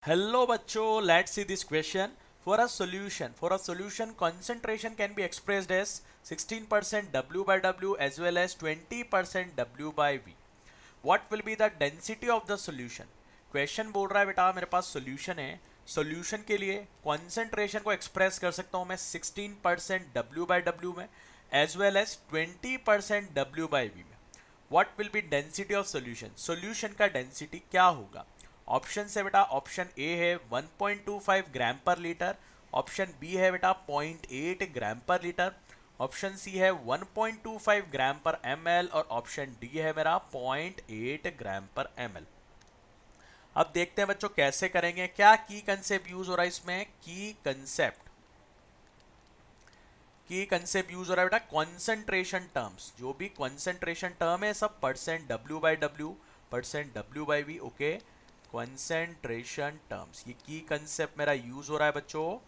Hello bachcho, let's see this question. For a solution, concentration can be expressed as 16% W by W as well as 20% W by V. What will be the density of the solution? Question बोल रहा है बेटा मेरे पास solution है. Solution के लिए concentration को express कर सकता हूं मैं 16% W by W में as well as 20% W by V में. What will be density of solution? Solution का डेंसिटी क्या होगा? ऑप्शन से बेटा ऑप्शन ए है 1.25 ग्राम पर लीटर, ऑप्शन बी है बेटा 0.8 ग्राम पर लीटर, ऑप्शन सी है 1.25 ग्राम पर ml और ऑप्शन डी है मेरा 0.8 ग्राम पर ml. अब देखते हैं बच्चों कैसे करेंगे. क्या की कंसेप्ट यूज हो रहा है इसमें? की कंसेप्ट यूज हो रहा है बेटा कॉन्सेंट्रेशन टर्म्स. जो भी कॉन्सेंट्रेशन टर्म है सब percent W by W, percent W by V. Okay, concentration terms, ये की कंसेप्ट मेरा यूज हो रहा है बच्चों.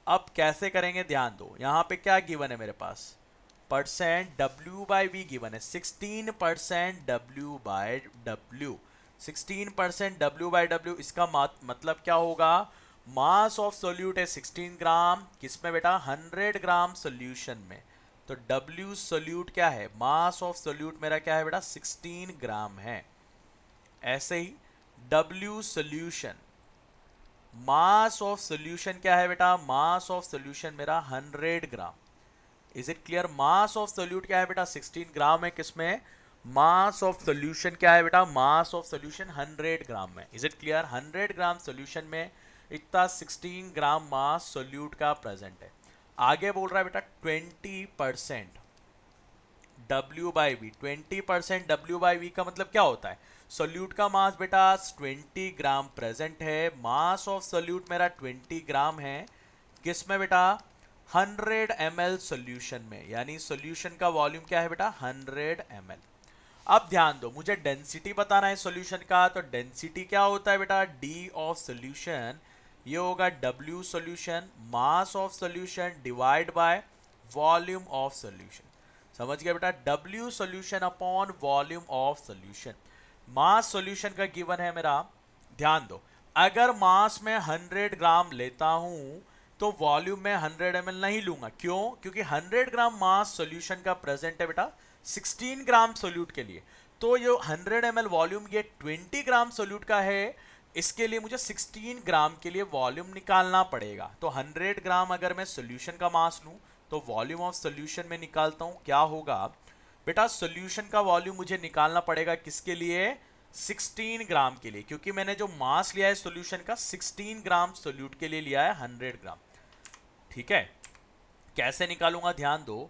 अब कैसे करेंगे ध्यान दो. यहाँ पे क्या गिवन है मेरे पास? Percent W by V given है 16% W by W. 16% W by W इसका मतलब क्या होगा? मास ऑफ सोल्यूट है 16 ग्राम, किसमें बेटा? 100 ग्राम सोल्यूशन में. तो W सोल्यूट क्या है? मास ऑफ सोल्यूट मेरा क्या है बेटा? 16 ग्राम है. ऐसे ही W solution, mass of solution क्या है बेटा? मास ऑफ सोल्यूशन मेरा 100 gram. Is it clear? Mass of solute क्या है बेटा? 16 ग्राम है. किसमें? मास ऑफ सोल्यूशन क्या है बेटा? मास ऑफ सोल्यूशन 100 ग्राम में. Is it clear? 100 gram solution में इतना 16 ग्राम मास सोल्यूट का प्रेजेंट है. आगे बोल रहा है बेटा 20% W by V. 20% W by V का मतलब क्या होता है? सोल्यूट का मास बेटा 20 ग्राम प्रेजेंट है. मास ऑफ सोल्यूट मेरा 20 ग्राम है. किसमें बेटा? 100 ml सोल्यूशन में. यानी सोल्यूशन का वॉल्यूम क्या है बेटा? 100 ml. अब ध्यान दो, मुझे डेंसिटी बताना है सोल्यूशन का. तो डेंसिटी क्या होता है बेटा? D ऑफ सोल्यूशन, ये होगा W solution, mass of solution divide by volume of solution. समझ गया बेटा? W solution upon volume of solution. Mass solution का गिवन है मेरा. ध्यान दो, अगर मास में 100 ग्राम लेता हूं तो वॉल्यूम में 100 ml नहीं लूंगा. क्यों? क्योंकि 100 ग्राम मास सोल्यूशन का प्रेजेंट है बेटा 16 ग्राम सोल्यूट के लिए. तो ये 100 ml वॉल्यूम ये 20 ग्राम सोल्यूट का है. इसके लिए मुझे 16 ग्राम के लिए वॉल्यूम निकालना पड़ेगा. तो 100 ग्राम अगर मैं सोल्यूशन का मास लूं तो वॉल्यूम ऑफ सोल्यूशन में निकालता हूं. क्या होगा बेटा? सोल्यूशन का वॉल्यूम मुझे निकालना पड़ेगा किसके लिए? 16 ग्राम के लिए. क्योंकि मैंने जो मास लिया है सोल्यूशन का 16 ग्राम सोल्यूट के लिए लिया है 100 ग्राम. ठीक है, कैसे निकालूंगा? ध्यान दो.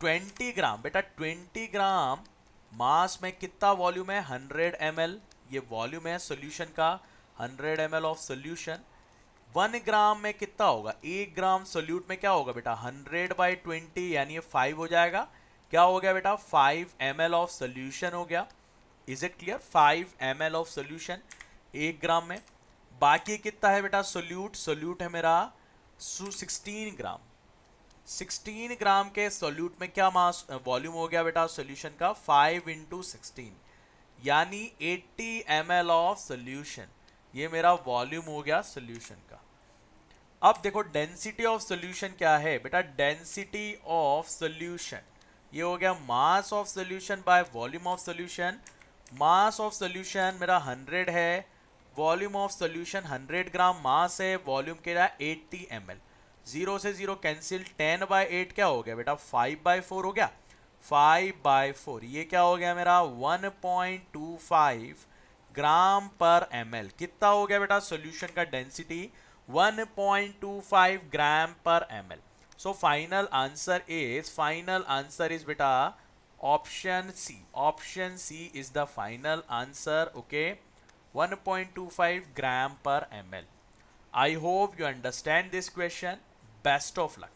20 ग्राम बेटा, 20 ग्राम मास में कितना वॉल्यूम है? 100 ml. ये वॉल्यूम है सोल्यूशन का 100 ml ऑफ सोल्यूशन. 1 ग्राम में कितना होगा? 1 ग्राम सोल्यूट में क्या होगा बेटा? 100 बाई 20 यानी ये 5 हो जाएगा. क्या हो गया बेटा? 5 ml ऑफ सोल्यूशन हो गया. Is it clear? 5 ml of solution 1 ग्राम में. बाकी कितना है बेटा? सोल्यूट है मेरा 16 ग्राम. 16 ग्राम के सोल्यूट में क्या मास वॉल्यूम हो गया बेटा सोल्यूशन का? 5 इंटू 16 यानी 80 ml ऑफ सोल्यूशन. ये मेरा वॉल्यूम हो गया सोल्यूशन का. अब देखो डेंसिटी ऑफ सोल्यूशन क्या है बेटा? डेंसिटी ऑफ सोल्यूशन ये हो गया मास of solution by volume of solution. Mass of solution मेरा 100 है, वॉल्यूम ऑफ सोल्यूशन 100 ग्राम मास है, वॉल्यूम क्या है? 80 ml. 0 से 0 कैंसिल, 10 बाई 8 क्या हो गया बेटा? 5 बाई 4 हो गया. 5 बाई 4 ये क्या हो गया मेरा? 1.25 ग्राम पर ml. कितना हो गया बेटा सोल्यूशन का density? 1.25 gram per ml. So final answer is बेटा option C. Option C is the final answer. Okay, 1.25 gram per ml. I hope you understand this question. Best of luck.